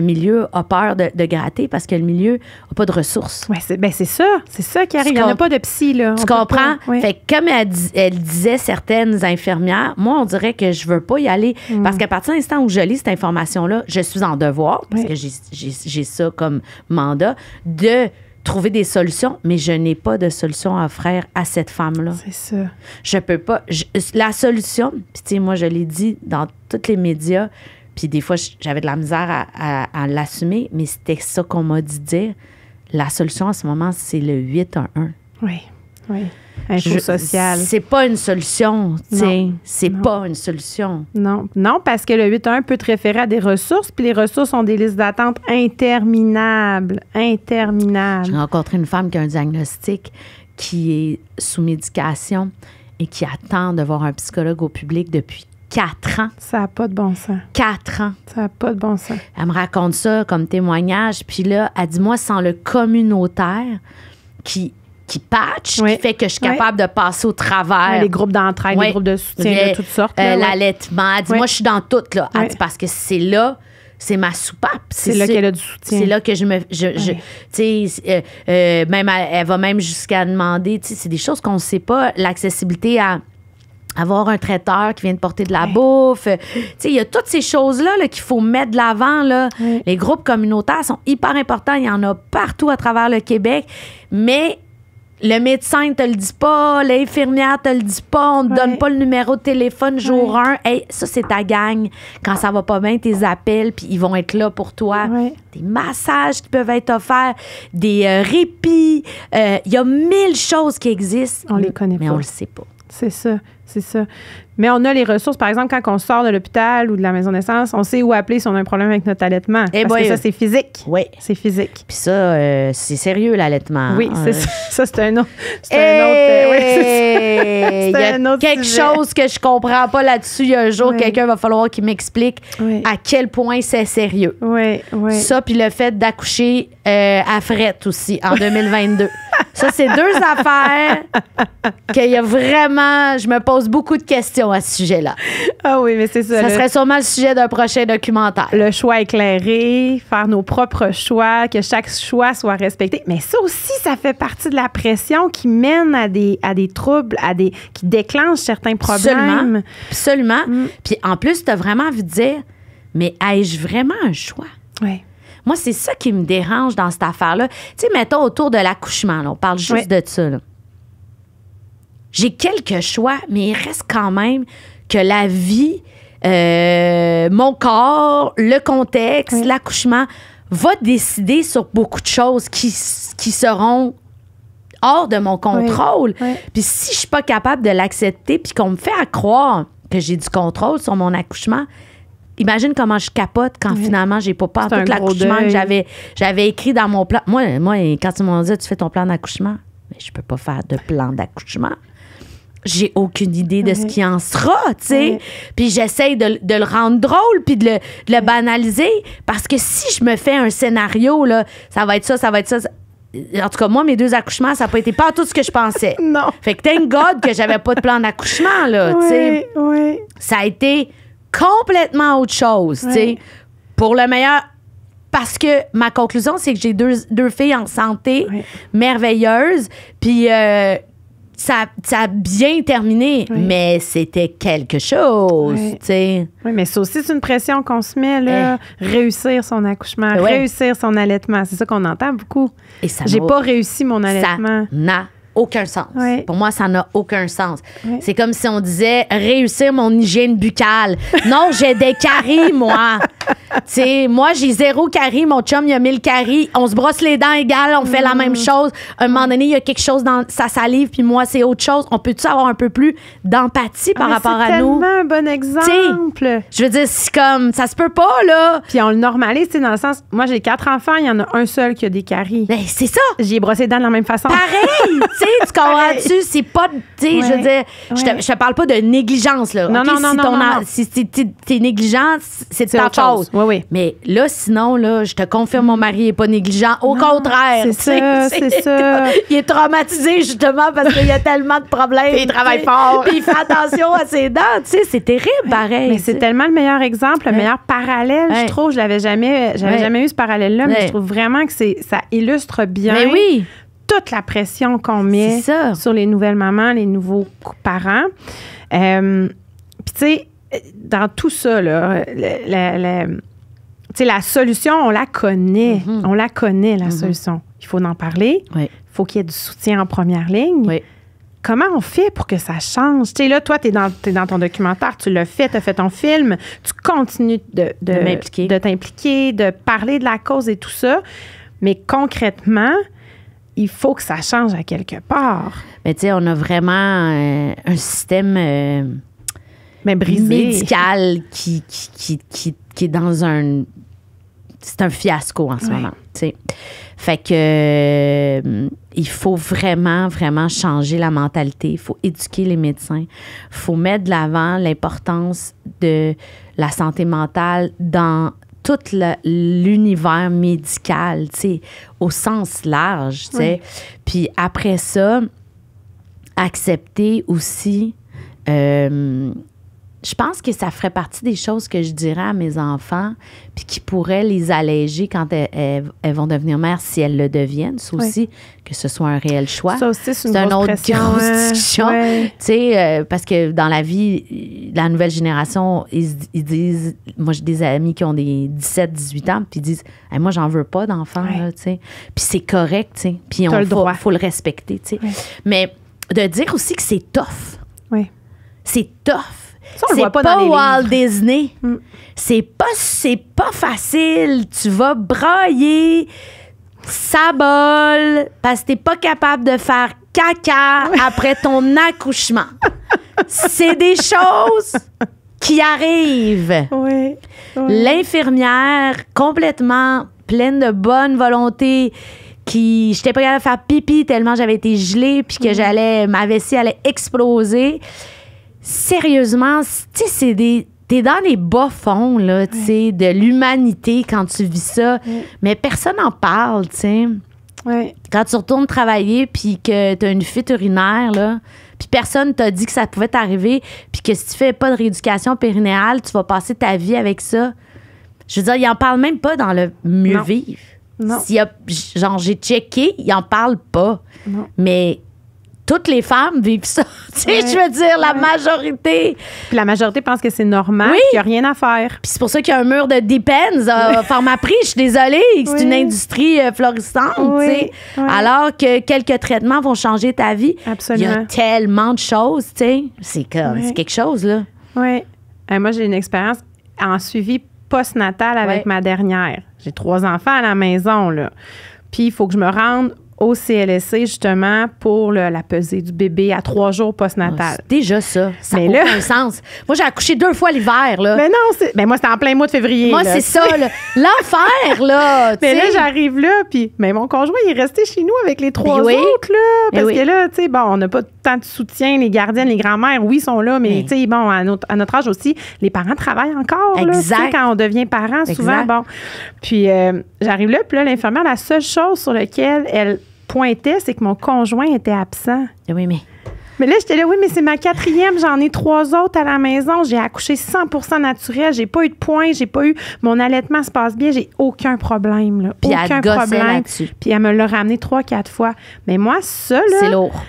milieu a peur de gratter parce que le milieu n'a pas de ressources. Oui, c'est ça qui arrive. Il n'y en a pas de psy, là. Tu comprends? Fait que comme elle disait certaines infirmières, moi, on dirait que je ne veux pas y aller parce qu'à partir de l'instant où je lis cette information-là, je suis en devoir, parce que j'ai ça comme mandat, de trouver des solutions, mais je n'ai pas de solution à offrir à cette femme-là. C'est ça. Je peux pas. La solution, puis tu sais, moi, je l'ai dit dans tous les médias, puis des fois, j'avais de la misère à l'assumer, mais c'était ça qu'on m'a dit dire. La solution à ce moment, c'est le 811. Oui. Info sociale. C'est pas une solution, tu sais. C'est pas une solution. Non, parce que le 811 peut te référer à des ressources, puis les ressources ont des listes d'attente interminables. J'ai rencontré une femme qui a un diagnostic, qui est sous médication et qui attend de voir un psychologue au public depuis 4 ans. Ça n'a pas de bon sens. 4 ans. Ça n'a pas de bon sens. Elle me raconte ça comme témoignage. Puis là, elle dit, moi, sans le communautaire qui patch, qui fait que je suis capable de passer au travers. Les groupes d'entraide, les groupes de soutien de toutes sortes. L'allaitement. Elle dit, moi, je suis dans tout, là. Elle dit, parce que c'est là... C'est ma soupape. C'est là qu'elle a du soutien. C'est là que tu sais, même elle va même jusqu'à demander, tu sais, c'est des choses qu'on ne sait pas, l'accessibilité à avoir un traiteur qui vient de porter de la bouffe. Tu sais, il y a toutes ces choses-là là, qu'il faut mettre de l'avant. Là. Les groupes communautaires sont hyper importants. Il y en a partout à travers le Québec. Mais le médecin ne te le dit pas, l'infirmière ne te le dit pas, on ne te donne pas le numéro de téléphone jour 1. Hey, ça, c'est ta gang. Quand ça va pas bien, tes appels, puis ils vont être là pour toi. Des massages qui peuvent être offerts, des répits. Il y a 1000 choses qui existent. On les connaît pas. Mais on le sait pas. C'est ça. Mais on a les ressources. Par exemple, quand on sort de l'hôpital ou de la maison de naissance, on sait où appeler si on a un problème avec notre allaitement. Parce que ça, c'est physique. Oui. C'est physique. Puis ça, c'est sérieux, l'allaitement. Oui, c'est ça. Ça, c'est un autre... Il y a quelque chose que je comprends pas là-dessus. Il y a un jour, quelqu'un va falloir qu'il m'explique à quel point c'est sérieux. Oui. Ça, puis le fait d'accoucher à frette aussi, en 2022. Ça, c'est 2 affaires qu'il y a vraiment... Je me pose beaucoup de questions à ce sujet-là. Ah oui, mais c'est ça. Ça serait sûrement le sujet d'un prochain documentaire. Le choix éclairé, faire nos propres choix, que chaque choix soit respecté. Mais ça aussi, ça fait partie de la pression qui mène à des troubles, qui déclenchent certains problèmes. Absolument. Puis en plus, tu as vraiment envie de dire, mais ai-je vraiment un choix? Oui. Moi, c'est ça qui me dérange dans cette affaire-là. Tu sais, mettons autour de l'accouchement, là, on parle juste de ça. Là. J'ai quelques choix, mais il reste quand même que la vie, mon corps, le contexte, l'accouchement, va décider sur beaucoup de choses qui seront hors de mon contrôle. Puis si je suis pas capable de l'accepter, puis qu'on me fait à croire que j'ai du contrôle sur mon accouchement, imagine comment je capote quand finalement j'ai pas tout l'accouchement que j'avais écrit dans mon plan. Moi, quand ils m'ont dit tu fais ton plan d'accouchement, mais je peux pas faire de plan d'accouchement. J'ai aucune idée de ce qui en sera, tu sais. Puis j'essaye de le rendre drôle puis de le banaliser parce que si je me fais un scénario, là, ça va être ça. En tout cas, moi, mes 2 accouchements, ça n'a pas été pas tout ce que je pensais. Non. Fait que thank God que j'avais pas de plan d'accouchement, là, tu sais. Ça a été complètement autre chose, tu sais. Pour le meilleur, parce que ma conclusion, c'est que j'ai deux filles en santé, merveilleuses, puis ça a bien terminé, mais c'était quelque chose, tu sais. Oui, mais ça aussi, c'est une pression qu'on se met, là. Réussir son accouchement, réussir son allaitement. C'est ça qu'on entend beaucoup. Et ça j'ai pas réussi mon allaitement. Ça n'a aucun sens. Ouais. Pour moi, ça n'a aucun sens. Ouais. C'est comme si on disait réussir mon hygiène buccale. Non, j'ai des caries, moi. T'sais, moi, j'ai 0 caries. Mon chum, il a 1000 caries. On se brosse les dents égales. On fait la même chose. À un moment donné, il y a quelque chose dans sa salive, puis moi, c'est autre chose. On peut-tu avoir un peu plus d'empathie par rapport à nous? C'est tellement un bon exemple. Je veux dire, c'est comme, ça se peut pas, là. Puis on le normalise, tu sais, dans le sens, moi, j'ai 4 enfants, il y en a un seul qui a des caries. Ben, c'est ça. J'y ai brossé les dents de la même façon. Pareil, tu sais, tu comprends-tu? C'est pas, tu sais, je veux dire, je te parle pas de négligence, là. Non, Okay, non, non, si t'es négligent, c'est de ta autre chose. faute. Oui, oui. Mais là, sinon, là, je te confirme, mon mari est pas négligent. Au contraire. C'est ça, c'est ça. Il est traumatisé, justement, parce qu'il y a tellement de problèmes. Puis il travaille fort. Puis il fait attention à ses dents, tu sais, c'est terrible, pareil. Mais c'est tellement le meilleur exemple, le meilleur parallèle, je trouve. J'avais jamais eu ce parallèle-là, mais je trouve vraiment que ça illustre bien toute la pression qu'on met sur les nouvelles mamans, les nouveaux parents. Puis, tu sais, dans tout ça, là, la solution, on la connaît. On la connaît, la solution. Il faut en parler. Il faut qu'il y ait du soutien en première ligne. Oui. Comment on fait pour que ça change? Tu sais, là, toi, t'es dans ton documentaire, tu l'as fait, t'as fait ton film, tu continues de t'impliquer, de parler de la cause et tout ça. Mais concrètement, il faut que ça change à quelque part. Mais tu sais, on a vraiment un système brisé. Médical qui est dans un... C'est un fiasco en ce moment, tu sais. Fait que il faut vraiment, vraiment changer la mentalité. Il faut éduquer les médecins. Il faut mettre de l'avant l'importance de la santé mentale dans tout l'univers médical, tu sais, au sens large, tu sais. Puis après ça, accepter aussi... je pense que ça ferait partie des choses que je dirais à mes enfants puis qui pourraient les alléger quand elles vont devenir mères, si elles le deviennent. Ça aussi, que ce soit un réel choix. Ça aussi, c'est une autre grosse discussion. Tu sais, parce que dans la vie, la nouvelle génération, ils disent... Moi, j'ai des amis qui ont des 17, 18 ans puis ils disent hey, « Moi, j'en veux pas d'enfants. » tu sais. Puis c'est correct, tu sais. Puis il faut le respecter, tu sais. Mais de dire aussi que c'est tough. Oui. C'est tough. Ça, on le voit pas dans les Walt livres. Disney. C'est pas facile. Tu vas brailler, sabole, parce que t'es pas capable de faire caca après ton accouchement. C'est des choses qui arrivent. Oui. L'infirmière, complètement pleine de bonne volonté, j'étais pas capable de faire pipi tellement j'avais été gelée puis que ma vessie allait exploser. Sérieusement, tu sais, t'es dans les bas-fonds, là, tu sais, de l'humanité quand tu vis ça. Mais personne n'en parle, tu sais. Quand tu retournes travailler puis que t'as une fuite urinaire, là, puis personne t'a dit que ça pouvait t'arriver puis que si tu fais pas de rééducation périnéale, tu vas passer ta vie avec ça. Je veux dire, ils en parlent même pas dans le mieux vivre. Non. Genre, j'ai checké, ils en parlent pas. Non. Mais... Toutes les femmes vivent ça. Tu sais, je veux dire, la majorité. Puis la majorité pense que c'est normal, qu'il n'y a rien à faire. Puis c'est pour ça qu'il y a un mur de Depends. Pharmaprix, je suis désolée, c'est une industrie florissante. Tu sais. Alors que quelques traitements vont changer ta vie. Absolument. Il y a tellement de choses, tu sais. C'est quelque chose, là. Oui. Moi, j'ai une expérience en suivi postnatal avec ma dernière. J'ai 3 enfants à la maison, là. Puis il faut que je me rende au CLSC, justement, pour la pesée du bébé à 3 jours postnatal. C'est déjà ça. Ça n'a aucun sens. Moi, j'ai accouché 2 fois l'hiver, là. Mais non, moi, c'était en plein mois de février. Moi, c'est ça, là. L'enfer, là. Mais là, j'arrive là, puis mon conjoint, il est resté chez nous avec les 3 autres, là. Parce que là, tu sais, bon, on n'a pas tant de soutien. Les gardiennes, les grands-mères, oui, sont là, mais tu sais, bon, à notre âge aussi, les parents travaillent encore, exact. Là, quand on devient parent, souvent, bon. Puis, j'arrive là, puis là, l'infirmière, la seule chose sur laquelle elle pointait, c'est que mon conjoint était absent. Oui, mais là, j'étais là, mais c'est ma 4e, j'en ai 3 autres à la maison, j'ai accouché 100% naturel, j'ai pas eu de points, mon allaitement se passe bien, j'ai aucun problème, là. Puis aucun elle problème. là-dessus. Puis elle me l'a ramené 3-4 fois. Mais moi, ça, là... C'est lourd.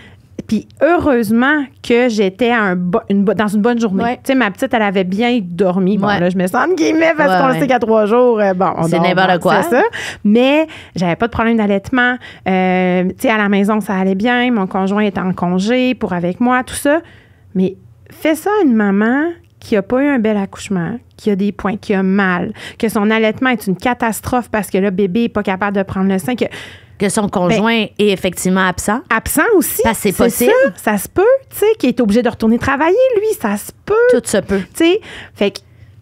Puis heureusement que j'étais dans une bonne journée. Ouais. Tu sais, ma petite, elle avait bien dormi. Bon, Ouais. là, je me sens entre guillemets parce qu'on le sait qu'à 3 jours, on c'est dort, n'importe quoi. C'est ça. Mais j'avais pas de problème d'allaitement. Tu sais, à la maison, ça allait bien. Mon conjoint était en congé avec moi, tout ça. Mais fais ça à une maman qui a pas eu un bel accouchement, qui a des points, qui a mal, que son allaitement est une catastrophe parce que le bébé est pas capable de prendre le sein, Que son conjoint est effectivement absent. Absent aussi. Parce que c'est possible. Ça se peut, tu sais, qui est obligé de retourner travailler, lui, ça se peut. Tout se peut. Tu sais, fait que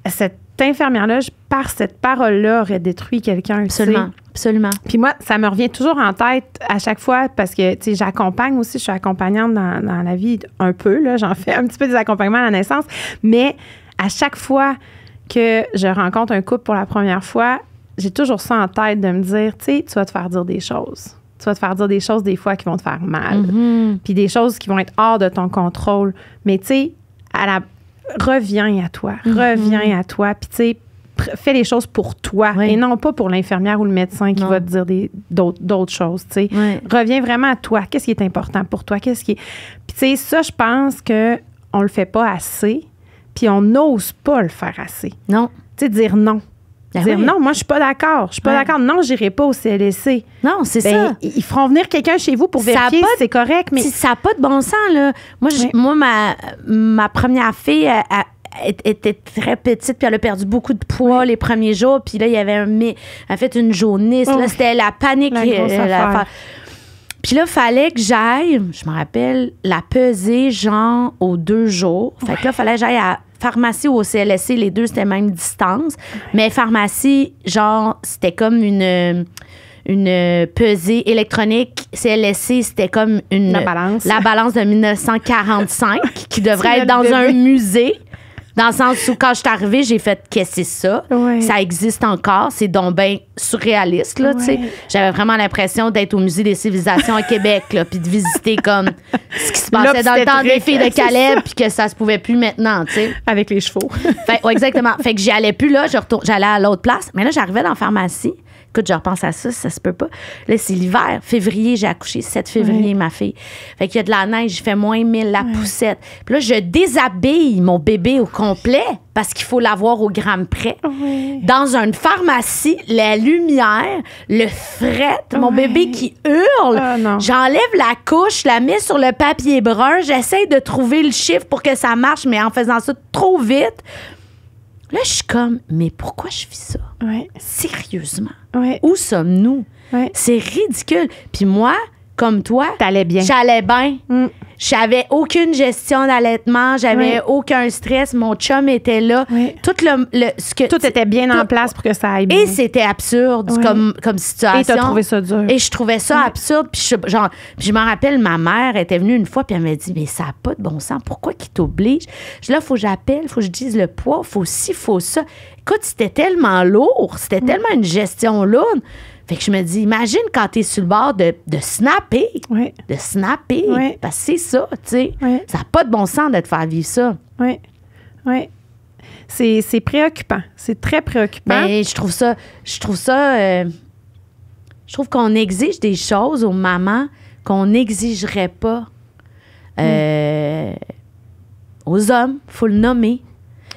cette infirmière-là, par cette parole-là, aurait détruit quelqu'un. Absolument. Absolument. Puis moi, ça me revient toujours en tête à chaque fois parce que, tu sais, j'accompagne aussi, je suis accompagnante dans la vie un peu, là, j'en fais un petit peu des accompagnements à la naissance, mais à chaque fois que je rencontre un couple pour la première fois, j'ai toujours ça en tête de me dire, tu sais, tu vas te faire dire des choses. Tu vas te faire dire des choses des fois qui vont te faire mal. Puis des choses qui vont être hors de ton contrôle. Mais tu sais, reviens à toi. Reviens à toi. Puis tu sais, fais les choses pour toi et non pas pour l'infirmière ou le médecin qui va te dire d'autres choses. Tu sais. Reviens vraiment à toi. Qu'est-ce qui est important pour toi? Puis tu sais, ça, je pense qu'on le fait pas assez. Puis on n'ose pas le faire assez. Non. Tu sais, dire non. Non, moi, je suis pas d'accord. Je suis pas d'accord. Non, j'irai pas au CLSC. Non, c'est ça. Ils feront venir quelqu'un chez vous pour vérifier si c'est correct. Mais ça n'a pas de bon sens, là. Moi, ma première fille, elle était très petite, puis elle a perdu beaucoup de poids les premiers jours. Puis là, il y avait elle a fait une jaunisse. Là, c'était la panique. Puis là, il fallait que j'aille, je me rappelle, la peser, genre, aux 2 jours. Fait que là, il fallait que j'aille à pharmacie ou au CLSC, les deux, c'était même distance. Mais pharmacie, genre, c'était comme une pesée électronique. CLSC, c'était comme la balance. La balance de 1945 qui devrait être dans un musée. Dans le sens où, quand je suis arrivée, j'ai fait « Qu'est-ce que c'est ça? Ouais. Ça existe encore. C'est donc bien surréaliste, là, tu sais. J'avais vraiment l'impression d'être au Musée des civilisations à Québec, là, puis de visiter comme ce qui se passait dans le temps des filles de Caleb, puis que ça se pouvait plus maintenant, tu sais. Avec les chevaux. Exactement. Fait que j'y allais plus là, j'allais à l'autre place. Mais là, j'arrivais dans la pharmacie. Écoute, je repense à ça se peut pas. Là, c'est l'hiver. Février, j'ai accouché. 7 février, ma fille. Fait qu'il y a de la neige, il fait moins 1000, la poussette. Puis là, je déshabille mon bébé au complet parce qu'il faut l'avoir au gramme près. Dans une pharmacie, la lumière, le fret, mon bébé qui hurle. J'enlève la couche, je la mets sur le papier brun. J'essaie de trouver le chiffre pour que ça marche, mais en faisant ça trop vite... Là, je suis comme, mais pourquoi je vis ça? Sérieusement? Où sommes-nous? C'est ridicule. Puis moi, comme toi, t'allais bien. J'allais bien. J'avais aucune gestion d'allaitement, j'avais aucun stress. Mon chum était là. Tout était bien en place pour que ça aille bien. Et c'était absurde comme situation. Et t'as trouvé ça dur. Et je trouvais ça absurde. Puis je me rappelle, ma mère était venue une fois puis elle m'a dit, mais ça n'a pas de bon sens. Pourquoi qu'il t'oblige? Là, il faut que j'appelle, il faut que je dise le poids, il faut ci, il faut ça. Écoute, c'était tellement lourd. C'était tellement une gestion lourde. Fait que je me dis, imagine quand t'es sur le bord de snapper. De snapper. Parce que c'est ça, tu sais. Ça n'a pas de bon sens de te faire vivre ça. C'est préoccupant. C'est très préoccupant. Mais je trouve qu'on exige des choses aux mamans qu'on n'exigerait pas aux hommes. Il faut le nommer.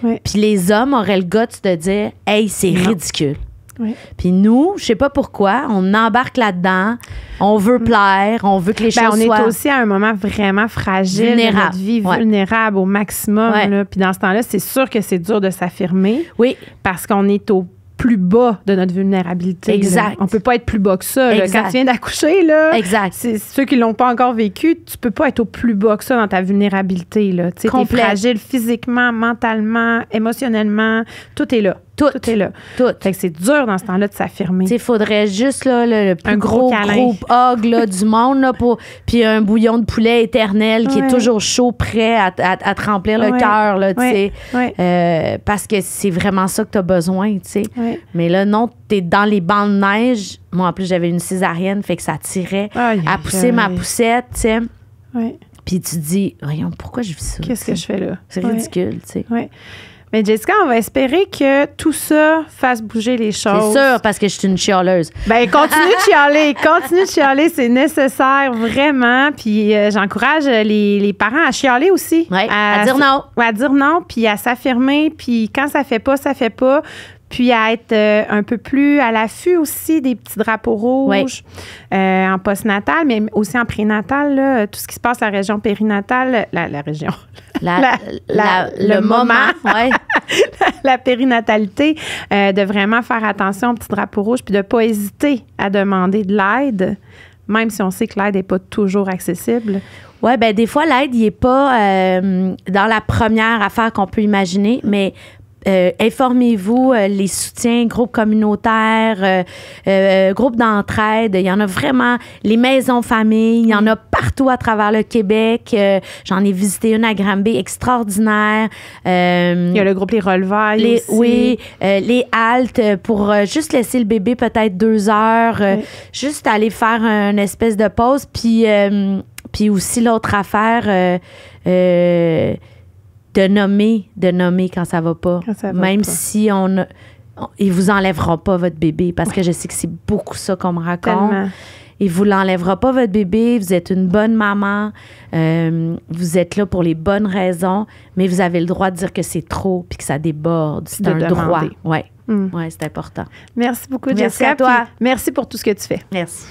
Puis les hommes auraient le guts de dire, hey, c'est ridicule. Puis nous, je sais pas pourquoi, on embarque là-dedans, on veut plaire, on veut que les choses soient... On est aussi à un moment vraiment fragile de notre vie, vulnérable au maximum. Là. Puis dans ce temps-là, c'est sûr que c'est dur de s'affirmer. Parce qu'on est au plus bas de notre vulnérabilité. Exact. On peut pas être plus bas que ça. Là. Quand tu viens d'accoucher, là, ceux qui l'ont pas encore vécu, tu peux pas être au plus bas que ça dans ta vulnérabilité. Tu es fragile physiquement, mentalement, émotionnellement. Tout est là. Tout est là. Fait que c'est dur dans ce temps-là de s'affirmer. Il faudrait juste là, le plus gros hug là, du monde, là, puis un bouillon de poulet éternel qui est toujours chaud, prêt à te remplir le cœur. Parce que c'est vraiment ça que tu as besoin. Mais là, non, tu es dans les bancs de neige. Moi, en plus, j'avais une césarienne, fait que ça tirait à pousser ma poussette. Puis tu te dis, voyons, pourquoi je vis ça? Qu'est-ce que je fais là? C'est ridicule. Mais Jessica, on va espérer que tout ça fasse bouger les choses. C'est sûr, parce que je suis une chialeuse. Ben continue de chialer, c'est nécessaire vraiment. Puis j'encourage les parents à chialer aussi. Oui, à dire non. Ouais, à dire non, puis à s'affirmer. Puis quand ça fait pas, ça fait pas. Puis à être un peu plus à l'affût aussi des petits drapeaux rouges en postnatal, mais aussi en prénatal. Là, tout ce qui se passe à la région périnatale, la région. Le moment. Ouais. La périnatalité, de vraiment faire attention aux petits drapeaux rouges puis de ne pas hésiter à demander de l'aide, même si on sait que l'aide n'est pas toujours accessible. Oui, bien, des fois, l'aide, il n'est pas dans la première affaire qu'on peut imaginer, mais informez-vous, les soutiens, groupes communautaires, groupes d'entraide, il y en a vraiment, les maisons familles, il y en a partout à travers le Québec. J'en ai visité une à Granby, extraordinaire. Il y a le groupe Les Relevailles aussi. Oui, les haltes pour juste laisser le bébé peut-être 2 heures, juste aller faire une espèce de pause. Puis aussi l'autre affaire, de nommer quand ça va pas. Même si ils vous enlèveront pas votre bébé, parce que je sais que c'est beaucoup ça qu'on me raconte. Tellement. Il vous l'enlèvera pas votre bébé, vous êtes une bonne maman, vous êtes là pour les bonnes raisons, mais vous avez le droit de dire que c'est trop puis que ça déborde. C'est un droit. Oui, c'est important. Merci beaucoup, Jessica. Merci à toi. Merci pour tout ce que tu fais. Merci.